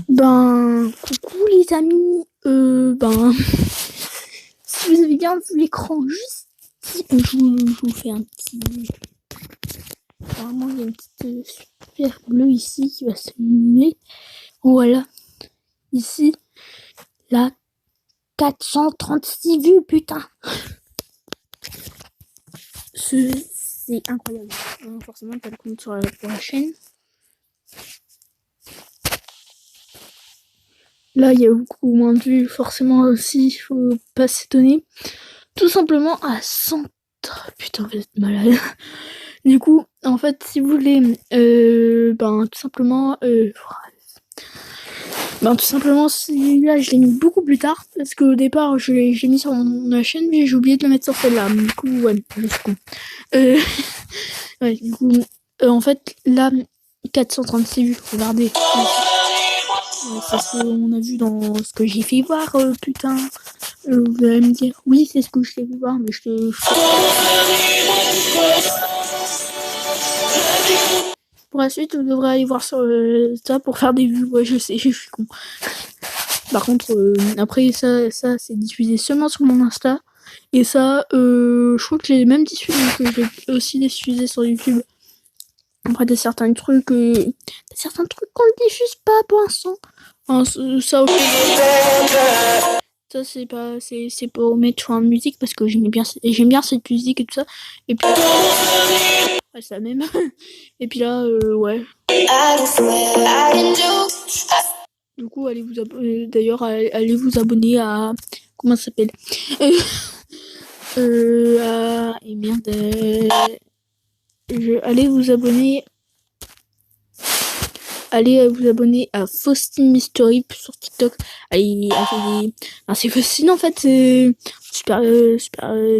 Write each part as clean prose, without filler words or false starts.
Ben, coucou les amis, si vous avez bien vu l'écran juste ici, je vous fais un petit... Vraiment, il y a une petite super bleue ici qui va se mettre. Voilà, ici, là, 436 vues, putain. C'est incroyable. Forcément, t'as le compte sur la chaîne. Là, il y a beaucoup moins de vues, forcément aussi, il faut pas s'étonner. Tout simplement à 100... Putain, vous êtes malade. Du coup, en fait, si vous voulez, tout simplement, celui-là, je l'ai mis beaucoup plus tard, parce qu'au départ, je l'ai mis sur ma chaîne, mais j'ai oublié de le mettre sur celle-là. Du coup, ouais, je suis con. Ouais, du coup, en fait, là, 436 vues, regardez. C'est ce qu'on a vu dans ce que j'ai fait voir, putain. Vous allez me dire, oui, c'est ce que je t'ai fait voir, mais Pour la suite, vous devrez aller voir sur ça pour faire des vues. Ouais, je sais, je suis con. Par contre, après, ça c'est diffusé seulement sur mon Insta. Et ça, je crois que j'ai même diffusé, que j'ai aussi diffusé sur YouTube. Après, il y a certains trucs qu'on ne diffuse pas pour l'instant. Enfin, ça, ça c'est pour mettre en musique parce que j'aime bien cette musique et tout ça. Et puis ouais, ça même. Et puis là, ouais. Du coup, allez vous abonner. D'ailleurs, allez vous abonner à comment ça s'appelle et merde. Allez vous abonner. Allez vous abonner à Faustine Mystery sur TikTok. Allez, c'est Faustine en fait, c'est super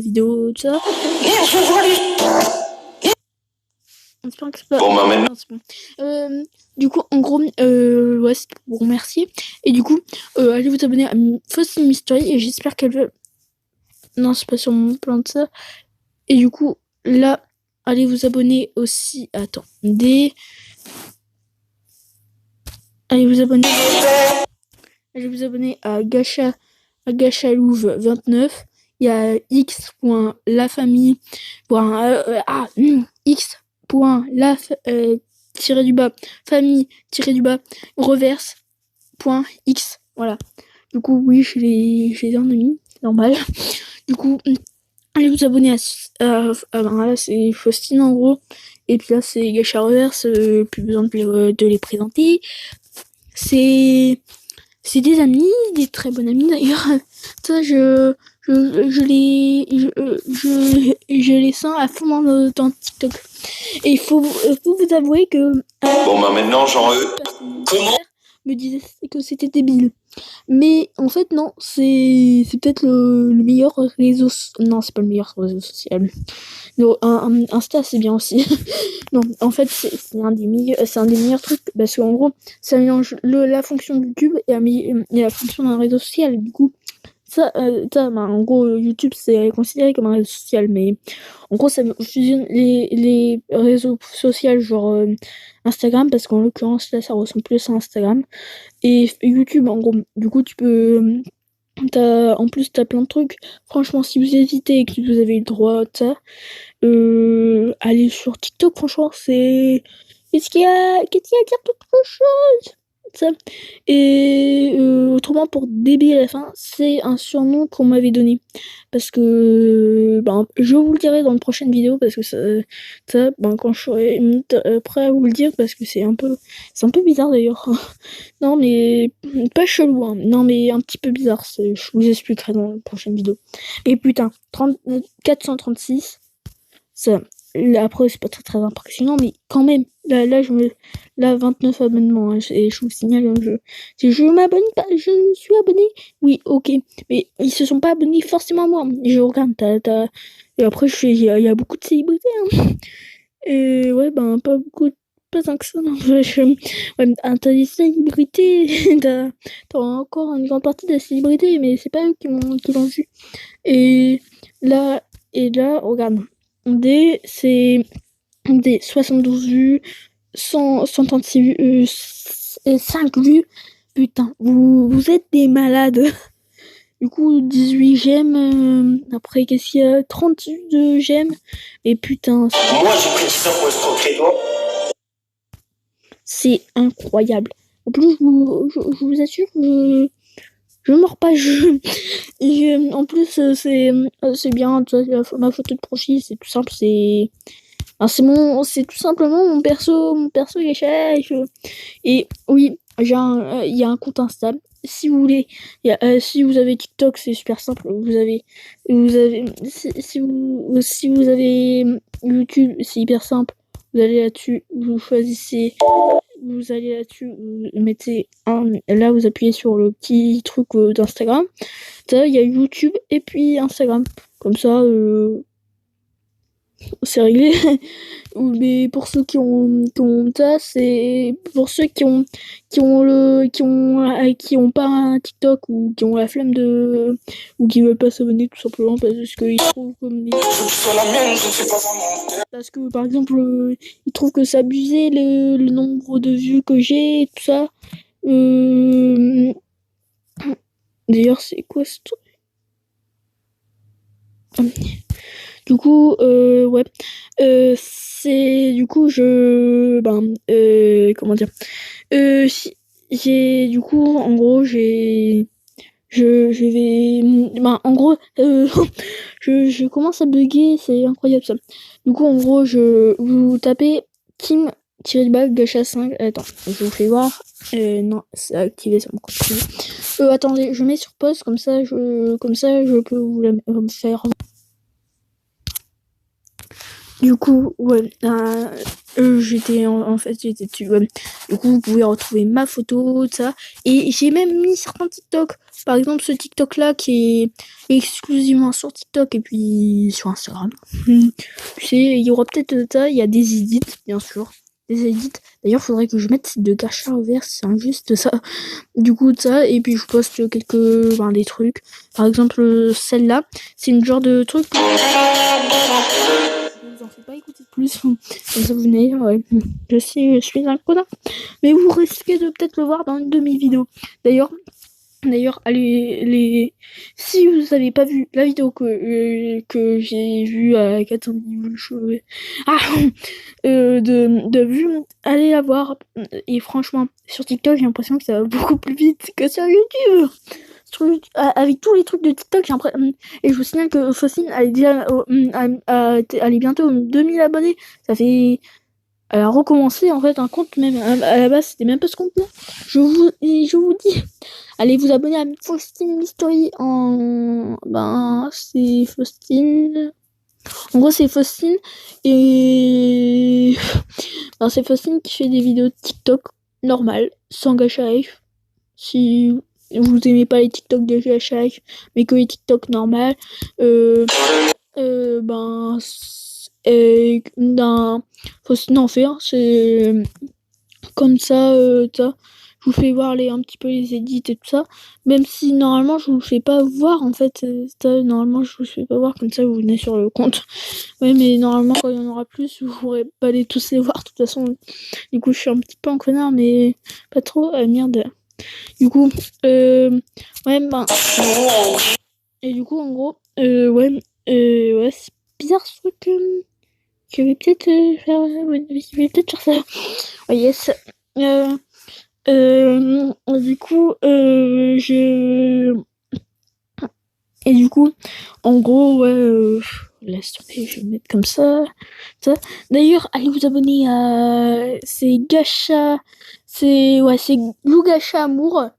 vidéo, tout ça. Bon, bah maintenant. Du coup, en gros, ouais, c'est pour vous remercier. Et du coup, allez vous abonner à Faustine Mystery et j'espère qu'elle veut. Non, c'est pas sur mon plan de ça. Et du coup, là, allez vous abonner aussi. Attendez. Allez vous abonner à Gachalouve29. Il y a x.lafamille. x.la famille reverse.x. Voilà. Du coup, oui, je les ai en mis. Normal. Du coup, allez vous abonner là, c'est Faustine en gros. Et puis là, c'est Gacha Reverse. Plus besoin de les présenter. C'est des amis, des très bons amis d'ailleurs. Ça, je les sens à fond dans TikTok. Et il faut vous avouer que... Bon, bah maintenant, comment me disait que c'était débile. Mais en fait, non, c'est peut-être le meilleur réseau... Non, c'est pas le meilleur réseau social. Non, Insta, c'est bien aussi. Non, en fait, c'est un des meilleurs trucs. Parce qu'en gros, ça mélange la fonction de YouTube et la fonction d'un réseau social. Du coup, en gros, YouTube, c'est considéré comme un réseau social. Mais en gros, ça fusionne les réseaux sociaux, genre Instagram. Parce qu'en l'occurrence, là, ça ressemble plus à Instagram. Et YouTube, en gros. Du coup, tu peux... En plus, t'as plein de trucs. Franchement, si vous hésitez et que vous avez le droit de ça, allez sur TikTok, franchement, c'est... Qu'est-ce qu'il y a à dire d'autre chose ça. Et autrement, pour débile à la fin, c'est un surnom qu'on m'avait donné. Parce que... je vous le dirai dans une prochaine vidéo, parce que quand je serai prêt à vous le dire, parce que c'est un peu bizarre d'ailleurs. Non, mais pas chelou, hein. Non, mais un petit peu bizarre. Je vous expliquerai dans la prochaine vidéo. Et putain, 436. Ça, là, après, c'est pas très impressionnant, mais quand même. Là, 29 abonnements. Hein, et je vous signale, hein, je m'abonne pas. Je suis abonné. Oui, ok. Mais ils se sont pas abonnés forcément à moi. Je regarde, et après, il y a beaucoup de célébrités. Hein. Et ouais, pas tant que ça, non. T'as des célébrités, t'as encore une grande partie des célébrités, mais c'est pas eux qui l'ont vu. Et là, regarde, c'est des 72 vues, 136 vues, 5 vues. Putain, vous êtes des malades. Du coup, 18 j'aime. Après, qu'est-ce qu'il y a? 32 j'aime. Et putain, Moi, j'ai pris 10 ans pour escroquer, toi. c'est incroyable. En plus, je vous assure, je mords pas. En plus, c'est bien. Ma photo de profil, c'est tout simple. C'est tout simplement mon perso Gacha. Et oui, il y a un compte Insta. Si vous voulez, si vous avez TikTok, c'est super simple. Si vous avez YouTube, c'est hyper simple. Vous allez là-dessus, vous allez là-dessus, vous mettez là vous appuyez sur le petit truc d'Instagram. Ça, il y a YouTube et puis Instagram. Comme ça, c'est réglé. Mais pour ceux qui ont ça, c'est pour ceux qui ont pas un TikTok ou qui ont la flemme ou qui veulent pas s'abonner tout simplement parce qu'ils trouvent parce que par exemple ils trouvent que c'est abusé le nombre de vues que j'ai et tout ça. D'ailleurs, c'est quoi ce truc? Du coup, ouais. C'est du coup comment dire? J'ai du coup en gros je vais en gros je commence à bugger, c'est incroyable ça. Du coup en gros vous tapez Kim-Gacha 5. Attends, je vous fais voir. Non, c'est activé ça me continue. Attendez, je mets sur pause comme ça je peux vous me faire. Du coup, ouais, en fait, j'étais dessus, ouais. Du coup, vous pouvez retrouver ma photo, ça. Et j'ai même mis certains TikTok. Par exemple, ce TikTok-là qui est exclusivement sur TikTok et puis sur Instagram. Tu sais, il y aura peut-être ça, il y a des edits, bien sûr. Des edits. D'ailleurs, faudrait que je mette de gacha au vert, c'est injuste ça. Du coup, ça, et puis je poste des trucs. Par exemple, celle-là, c'est une genre de truc. Je vous en fais pas écouter plus. Comme ça, vous venez, ouais. Je suis un connard. Mais vous risquez de peut-être le voir dans une de mes vidéos. D'ailleurs, si vous avez pas vu la vidéo que j'ai vue à 400 000 cheveux, de vues, allez la voir. Et franchement, sur TikTok, j'ai l'impression que ça va beaucoup plus vite que sur YouTube. Avec tous les trucs de TikTok, j'ai l'impression. Et je vous signale que Faucine, elle est bientôt aux 2000 abonnés. Ça fait. Elle a recommencé en fait un compte même. À la base, c'était même pas ce compte-là. Je vous dis, allez vous abonner à Faustine Mystery c'est Faustine. En gros, c'est Faustine et. C'est Faustine qui fait des vidéos de TikTok normales, sans gacha life. Si vous aimez pas les TikTok de gacha life, mais que les TikTok normales, Faustine en fait, c'est comme ça, je vous fais voir un petit peu les edits et tout ça, même si normalement je vous le fais pas voir en fait, normalement je vous le fais pas voir, comme ça vous venez sur le compte. Ouais, mais normalement quand il y en aura plus, vous pourrez pas aller tous les voir, de toute façon. Du coup je suis un petit peu en connard, mais pas trop, merde. Du coup, ouais, et du coup en gros, ouais, c'est bizarre ce truc, je vais peut-être je vais peut-être faire ça. Oh yes. Du coup, et du coup, en gros, ouais, laisse tomber, je vais le mettre comme ça. D'ailleurs, allez vous abonner à, c'est Lou Gacha Amour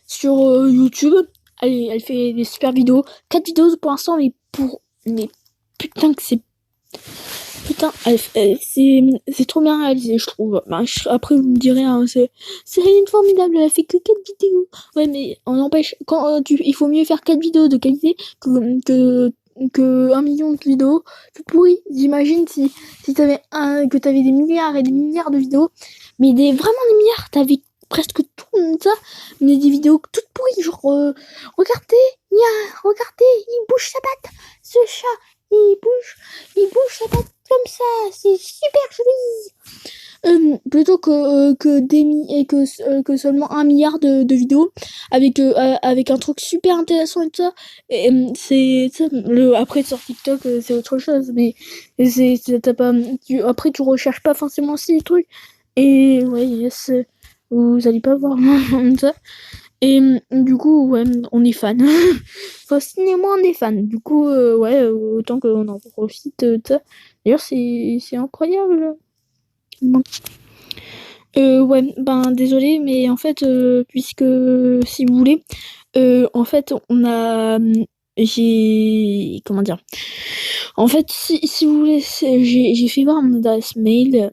sur YouTube. Allez, elle fait des super vidéos. 4 vidéos pour l'instant, mais putain que c'est c'est trop bien réalisé, je trouve. Après, vous me direz, hein, c'est rien de formidable, elle a fait que 4 vidéos. Ouais, mais on empêche, il faut mieux faire 4 vidéos de qualité que 1 million de vidéos tout pourries. J'imagine si que t'avais des milliards et des milliards de vidéos, mais vraiment des milliards, t'avais presque tout ça, mais des vidéos toutes pourries, genre, regardez, il bouge sa patte, ce chat, il bouge sa patte comme ça, c'est super joli. Plutôt que seulement 1 milliard de vidéos avec un truc super intéressant et tout ça. Et, c'est après sur TikTok c'est autre chose, mais t'as pas après tu recherches pas forcément aussi les trucs et ouais yes, vous allez pas voir ça. Et du coup ouais on est fan. Faustine et moi on est fan, du coup ouais autant qu'on en profite de ça. D'ailleurs c'est incroyable. Ouais, ben désolé, mais en fait, puisque si vous voulez, en fait, j'ai comment dire? En fait, si vous voulez, j'ai fait voir mon adresse mail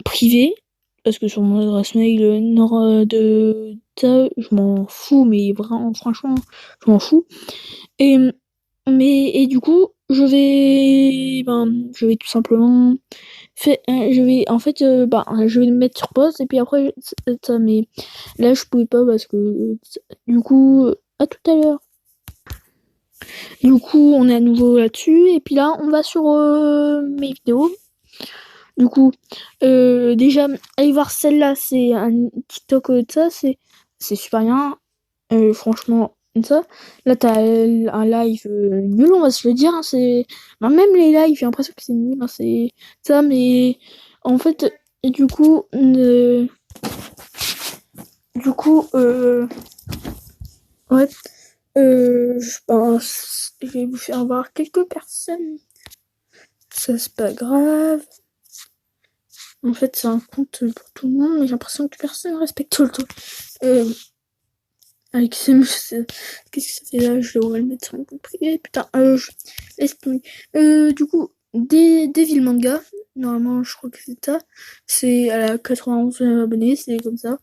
privée, parce que sur mon adresse mail de ça, je m'en fous, mais vraiment, franchement, je m'en fous. Et et du coup, je vais tout simplement je vais en fait je vais me mettre sur pause et puis après ça, mais là je pouvais pas parce que du coup à tout à l'heure. Du coup, on est à nouveau là-dessus et puis là on va sur mes vidéos. Du coup, déjà allez voir celle-là, c'est un TikTok de ça, c'est super bien. Franchement, ça. Là, t'as un live nul, on va se le dire. Hein, ben, même les lives, j'ai l'impression que c'est nul. Hein, c'est ça, mais en fait, du coup, du coup, ouais, je pense, je vais vous faire voir quelques personnes. Ça, c'est pas grave. En fait, c'est un compte pour tout le monde, mais j'ai l'impression que personne respecte tout le temps. Alexem, qu'est-ce que ça fait là? Je devrais le mettre sur mon compte privé. Putain, laisse tomber. Du coup, Devil Manga. Normalement, je crois que c'est ça. C'est à la 91 abonnés, c'est comme ça.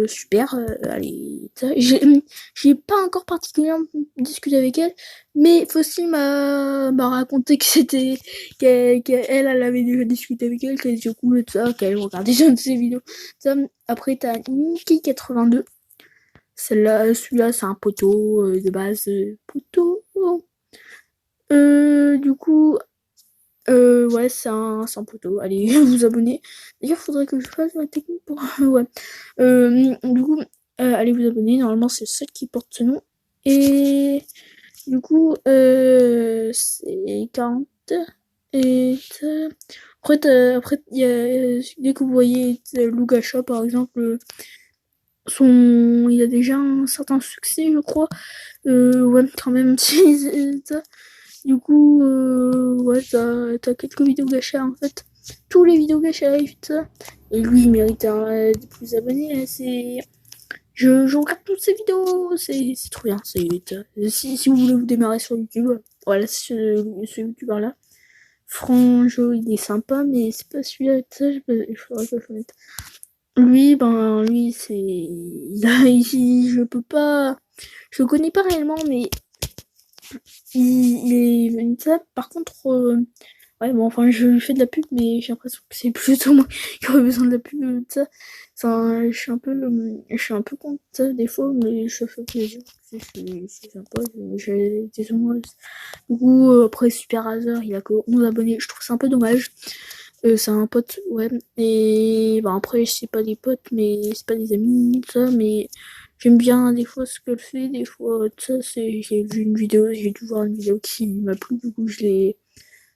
Super. Allez, ça. J'ai pas encore particulièrement discuté avec elle, mais Fossil m'a raconté que c'était qu'elle avait déjà discuté avec elle, qu'elle était cool et tout ça, qu'elle regardait déjà de ses vidéos. Ça, après, t'as Niki82. Celui-là, c'est un poteau de base. Poteau. Du coup, ouais, c'est un poteau. Allez, vous abonner. D'ailleurs, faudrait que je fasse la technique pour. Ouais. Du coup, allez vous abonner. Normalement, c'est celle qui porte ce nom. Et du coup, c'est 40. Et après, dès que vous voyez Lugasha, par exemple, il a déjà un certain succès, je crois. Ouais, quand même, ça. Du coup, ouais, t'as quelques vidéos gâchées, en fait. Tous les vidéos gâchées arrivent, ça. Et lui, il mérite des plus abonnés. Je regarde toutes ses vidéos. C'est trop bien. Si vous voulez vous démarrer sur YouTube, voilà, ce YouTuber-là. Franjo, il est sympa, mais c'est pas celui-là. Ça, il faudrait que je le mette. Lui, je peux pas, je le connais pas réellement, mais il est venu de ça. Par contre, ouais, bon, enfin, je lui fais de la pub, mais j'ai l'impression que c'est plutôt moi qui aurait besoin de la pub de ça. Enfin, je suis un peu contre ça des fois, mais je fais plaisir. C'est sympa, j'ai des humoristes. Du coup, après, Super Hazard, il a que 11 abonnés. Je trouve ça un peu dommage. C'est un pote, ouais. Et bah, après, c'est pas des potes, mais c'est pas des amis, tout ça, mais j'aime bien des fois ce qu'elle fait, des fois, ça, j'ai vu une vidéo, j'ai dû voir une vidéo qui m'a plu, du coup, je l'ai,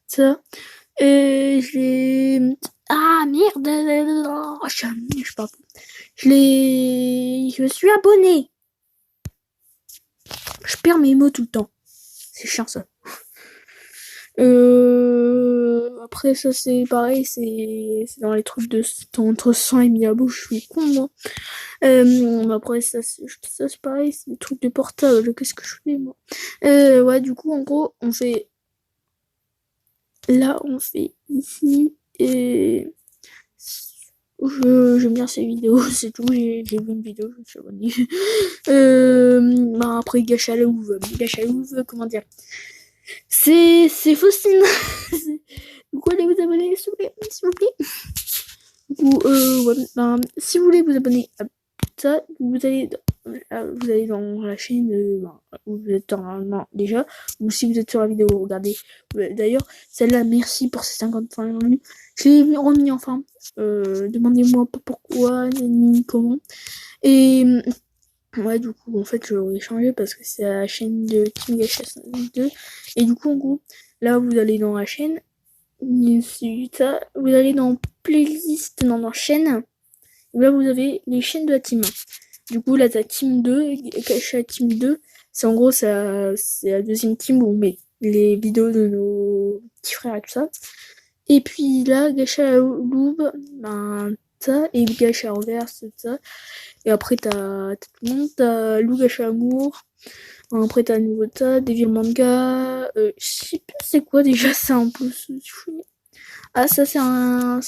ça. Et ah, merde, je sais pas. Je me suis abonné. Je perds mes mots tout le temps. C'est chiant, ça. Après, ça, c'est pareil, c'est dans les trucs entre 100 et 1000 abos, je suis con, moi. Après, ça, c'est pareil, c'est des trucs de portable, qu'est-ce que je fais, moi? Ouais, du coup, en gros, là, on fait ici, et j'aime bien ces vidéos, c'est tout, j'ai vu une vidéo, je me suis abonné. Après, Gachalouvre, comment dire? C'est Faustine. Du coup, allez vous abonner, s'il vous plaît, s'il vous plaît. Du coup, ouais, si vous voulez vous abonner à ça, vous allez vous allez dans la chaîne où vous êtes normalement déjà, ou si vous êtes sur la vidéo, regardez. D'ailleurs, celle-là, merci pour ces 55 vues. Je l'ai remis enfin. Demandez-moi pas pourquoi, ni comment. Et ouais, du coup, en fait, je l'aurais changé parce que c'est la chaîne de Team Gacha 2. Et du coup, en gros, là, vous allez dans la chaîne. Ensuite, vous allez dans playlist, dans chaîne. Et là, vous avez les chaînes de la team. Du coup, là, t'as Team 2, Gacha Team 2. C'est en gros, c'est la deuxième team où on met les vidéos de nos petits frères et tout ça. Et puis là, Gacha Loob, ben, ça, et Gacha Reverse, tout ça. Et après, t'as tout le monde, t'as Lou Gacha Amour. Après, t'as nouveau tas, Devil Manga. Je sais pas c'est quoi déjà, c'est un peu. Ah, ça, c'est un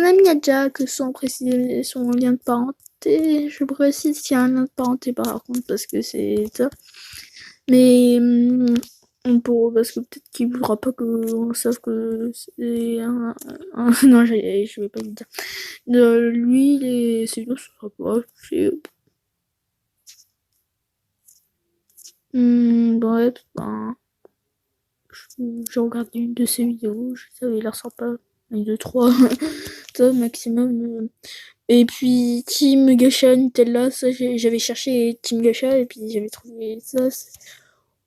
ami à Jack, sans préciser son lien de parenté. Je précise qu'il y a un lien de parenté par contre, parce que c'est ça. Mais parce que peut-être qu'il voudra pas qu'on sache que c'est non, je vais pas lui dire. Lui, c'est non, ce sera pas. Bref, ben, j'ai regardé une de ses vidéos, ça avait l'air sympa. Une, deux, trois, ça maximum. Et puis Team Gacha Nutella, ça j'avais cherché Team Gacha et puis j'avais trouvé ça.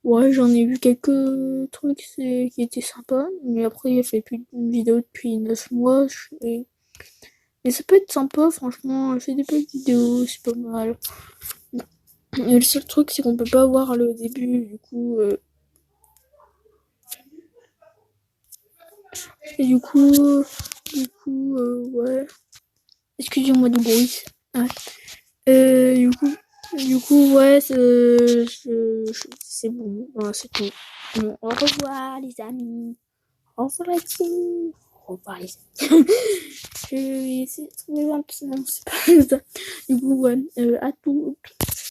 Ouais, j'en ai vu quelques trucs qui étaient sympas, mais après il a fait plus de vidéos depuis 9 mois. Mais ça peut être sympa, franchement, elle fait des belles vidéos, c'est pas mal. Et le seul truc c'est qu'on peut pas voir le début, du coup. Et ouais. Excusez-moi du bruit. Ouais. Du coup, ouais, c'est bon. Voilà, c'est tout. Bon, au revoir, les amis. Au revoir, la team. Au revoir, les amis. Je vais essayer de trouver un petit nom, c'est pas ça. Du coup, ouais, à tout.